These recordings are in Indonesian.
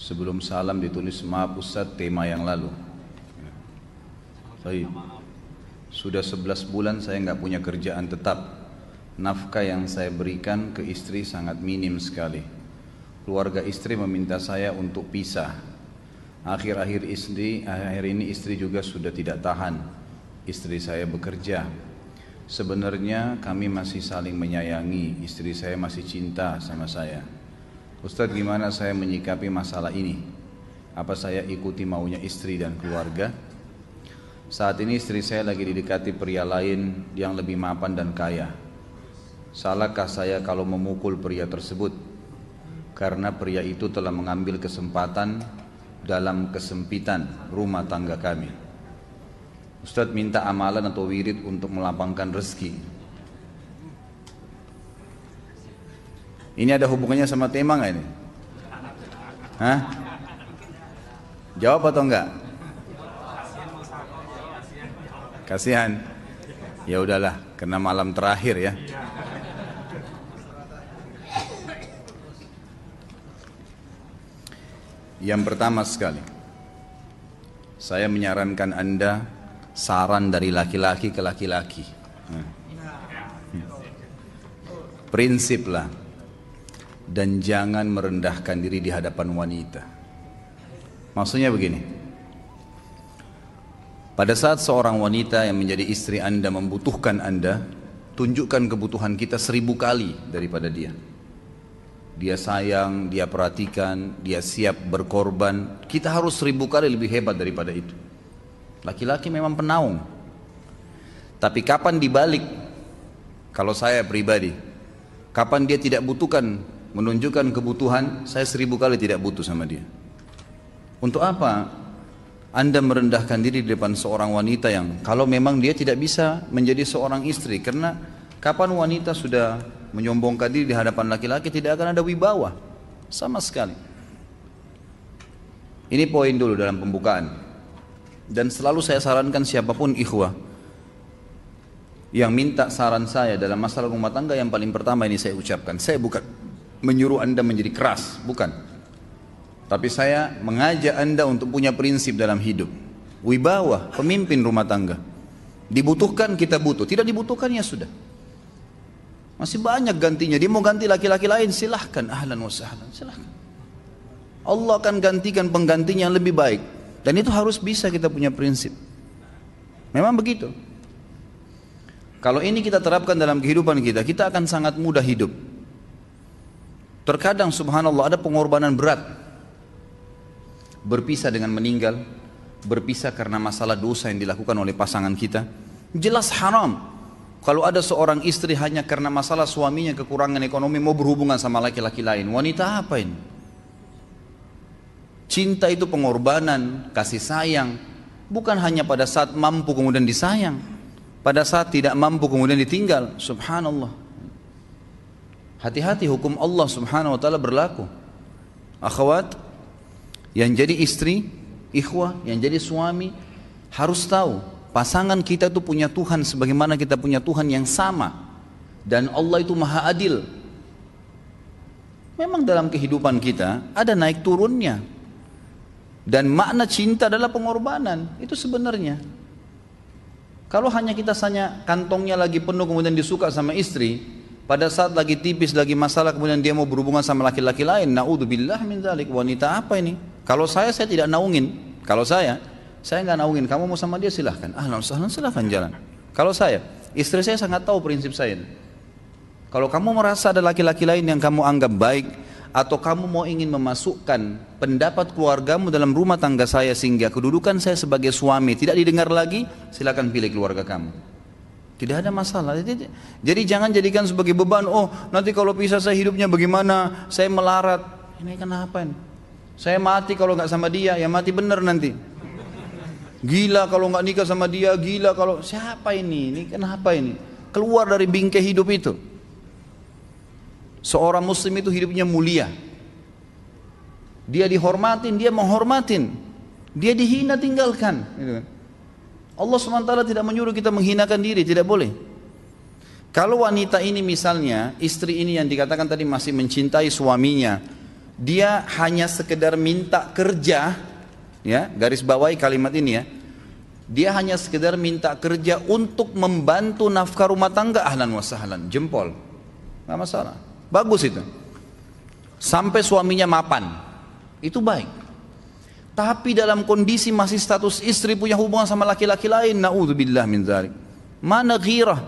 Sebelum salam ditulis, maaf Ustaz, tema yang lalu. Baik. Sudah 11 bulan saya nggak punya kerjaan tetap. Nafkah yang saya berikan ke istri sangat minim sekali. Keluarga istri meminta saya untuk pisah. Akhir-akhir ini istri juga sudah tidak tahan. Istri saya bekerja. Sebenarnya kami masih saling menyayangi. Istri saya masih cinta sama saya. Ustadz, gimana saya menyikapi masalah ini? Apa saya ikuti maunya istri dan keluarga? Saat ini istri saya lagi didekati pria lain yang lebih mapan dan kaya. Salahkah saya kalau memukul pria tersebut? Karena pria itu telah mengambil kesempatan dalam kesempitan rumah tangga kami. Ustadz minta amalan atau wirid untuk melapangkan rezeki. Ini ada hubungannya sama tema nggak ini? Hah? Jawab atau enggak? Kasihan. Ya udahlah, karena malam terakhir ya. Yang pertama sekali, saya menyarankan Anda saran dari laki-laki ke laki-laki. Prinsiplah, dan jangan merendahkan diri di hadapan wanita. Maksudnya begini, pada saat seorang wanita yang menjadi istri Anda membutuhkan Anda, tunjukkan kebutuhan kita 1000 kali daripada dia. Dia sayang, dia perhatikan, dia siap berkorban. Kita harus 1000 kali lebih hebat daripada itu. Laki-laki memang penaung. Tapi kapan dibalik? Kalau saya pribadi, kapan dia tidak butuhkan, menunjukkan kebutuhan, saya 1000 kali tidak butuh sama dia. Untuk apa Anda merendahkan diri di depan seorang wanita yang kalau memang dia tidak bisa menjadi seorang istri? Karena kapan wanita sudah menyombongkan diri di hadapan laki-laki, tidak akan ada wibawa sama sekali. Ini poin dulu dalam pembukaan. Dan selalu saya sarankan siapapun ikhwah yang minta saran saya dalam masalah rumah tangga, yang paling pertama ini saya ucapkan, saya bukan menyuruh Anda menjadi keras, bukan. Tapi saya mengajak Anda untuk punya prinsip dalam hidup. Wibawa, pemimpin rumah tangga. Dibutuhkan kita butuh, tidak dibutuhkan ya sudah. Masih banyak gantinya. Dia mau ganti laki-laki lain, silahkan, ahlan wa sahlan, silahkan. Allah akan gantikan penggantinya yang lebih baik. Dan itu harus bisa kita punya prinsip. Memang begitu. Kalau ini kita terapkan dalam kehidupan kita, kita akan sangat mudah hidup. Terkadang subhanallah ada pengorbanan berat. Berpisah dengan meninggal, berpisah karena masalah dosa yang dilakukan oleh pasangan kita. Jelas haram. Kalau ada seorang istri hanya karena masalah suaminya kekurangan ekonomi mau berhubungan sama laki-laki lain, wanita apa ini? Cinta itu pengorbanan, kasih sayang. Bukan hanya pada saat mampu kemudian disayang, pada saat tidak mampu kemudian ditinggal. Subhanallah. Hati-hati, hukum Allah subhanahu wa ta'ala berlaku. Akhwat, yang jadi istri, ikhwah, yang jadi suami, harus tahu pasangan kita itu punya Tuhan sebagaimana kita punya Tuhan yang sama. Dan Allah itu maha adil. Memang dalam kehidupan kita ada naik turunnya. Dan makna cinta adalah pengorbanan. Itu sebenarnya. Kalau hanya kita kantongnya lagi penuh kemudian disuka sama istri, pada saat lagi tipis, lagi masalah kemudian dia mau berhubungan sama laki-laki lain, naudzubillah min dzalik. Wanita apa ini? Kalau saya tidak naungin. Kalau saya nggak naungin. Kamu mau sama dia silahkan. Ahlan sahlan, silahkan jalan. Kalau saya, istri saya sangat tahu prinsip saya. Kalau kamu merasa ada laki-laki lain yang kamu anggap baik, atau kamu mau ingin memasukkan pendapat keluargamu dalam rumah tangga saya sehingga kedudukan saya sebagai suami tidak didengar lagi, silakan pilih keluarga kamu. Tidak ada masalah. Jadi jangan jadikan sebagai beban. Oh, nanti kalau pisah saya hidupnya bagaimana? Saya melarat. Ini kenapa ini? Saya mati kalau nggak sama dia, ya mati bener nanti. Gila kalau nggak nikah sama dia, gila kalau siapa ini? Ini kenapa ini? Keluar dari bingkai hidup itu. Seorang muslim itu hidupnya mulia. Dia dihormatin, dia menghormatin. Dia dihina, tinggalkan. Allah SWT tidak menyuruh kita menghinakan diri, tidak boleh. Kalau wanita ini misalnya, istri ini yang dikatakan tadi masih mencintai suaminya, dia hanya sekedar minta kerja, ya, garis bawahi kalimat ini ya. Dia hanya sekedar minta kerja untuk membantu nafkah rumah tangga, ahlan wa sahlan, jempol. Nggak masalah. Bagus itu. Sampai suaminya mapan. Itu baik. Tapi dalam kondisi masih status istri punya hubungan sama laki-laki lain, naudzubillah min dzalik. Mana ghirah?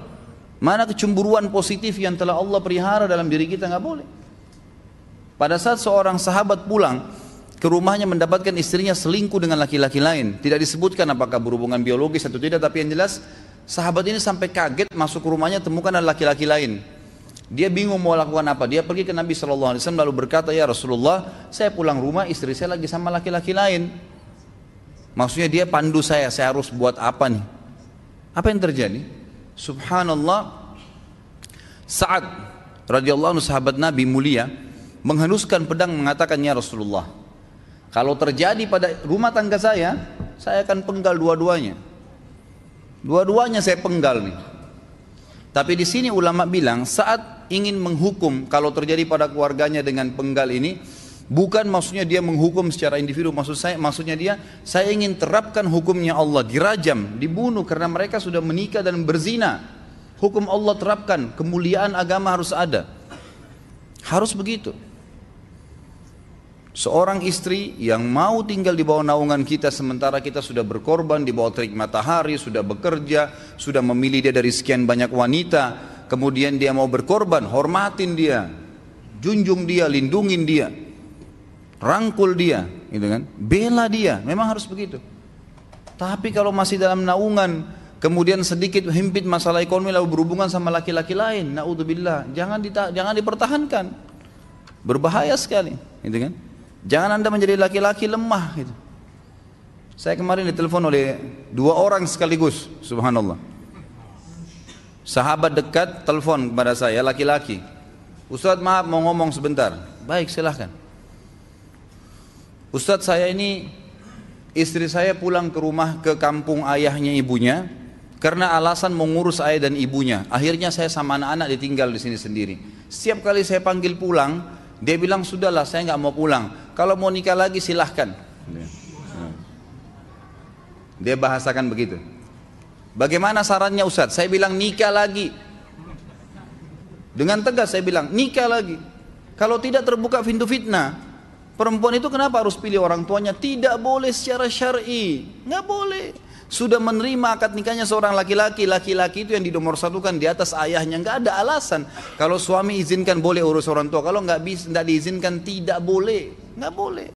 Mana kecemburuan positif yang telah Allah pelihara dalam diri kita? Nggak boleh. Pada saat seorang sahabat pulang ke rumahnya mendapatkan istrinya selingkuh dengan laki-laki lain, tidak disebutkan apakah berhubungan biologis atau tidak, tapi yang jelas sahabat ini sampai kaget masuk ke rumahnya temukan ada laki-laki lain. Dia bingung mau lakukan apa. Dia pergi ke Nabi SAW lalu berkata, ya Rasulullah, saya pulang rumah istri saya lagi sama laki-laki lain. Maksudnya dia pandu saya harus buat apa nih? Apa yang terjadi? Subhanallah, Sa'ad radhiyallahu anhu sahabat Nabi mulia menghenuskan pedang mengatakan, ya Rasulullah, kalau terjadi pada rumah tangga saya akan penggal dua-duanya. Dua-duanya saya penggal nih. Tapi di sini ulama bilang saat ingin menghukum kalau terjadi pada keluarganya dengan penggal ini, bukan maksudnya dia menghukum secara individu, maksudnya saya ingin terapkan hukumnya Allah, dirajam, dibunuh karena mereka sudah menikah dan berzina. Hukum Allah terapkan, kemuliaan agama harus ada. Harus begitu. Seorang istri yang mau tinggal di bawah naungan kita sementara kita sudah berkorban di bawah terik matahari, sudah bekerja, sudah memilih dia dari sekian banyak wanita, kemudian dia mau berkorban, hormatin dia, junjung dia, lindungin dia, rangkul dia, gitu kan? Bela dia, memang harus begitu. Tapi kalau masih dalam naungan, kemudian sedikit himpit masalah ekonomi lalu berhubungan sama laki-laki lain, naudzubillah, jangan dipertahankan, berbahaya sekali, gitu kan? Jangan Anda menjadi laki-laki lemah gitu. Saya kemarin ditelepon oleh 2 orang sekaligus, subhanallah. Sahabat dekat telepon kepada saya, laki-laki. Ustadz maaf mau ngomong sebentar. Baik silahkan. Ustadz saya ini, istri saya pulang ke rumah ke kampung ayahnya ibunya karena alasan mengurus ayah dan ibunya. Akhirnya saya sama anak-anak ditinggal di sini sendiri. Setiap kali saya panggil pulang, dia bilang sudahlah saya nggak mau pulang. Kalau mau nikah lagi silahkan. Dia bahasakan begitu. Bagaimana sarannya Ustadz? Saya bilang nikah lagi. Dengan tegas saya bilang nikah lagi. Kalau tidak terbuka pintu fitnah. Perempuan itu kenapa harus pilih orang tuanya? Tidak boleh secara syar'i. Nggak boleh. Sudah menerima akad nikahnya seorang laki-laki, laki-laki itu yang dinomorsatukan di atas ayahnya, nggak ada alasan. Kalau suami izinkan boleh urus orang tua, kalau nggak diizinkan tidak boleh, nggak boleh.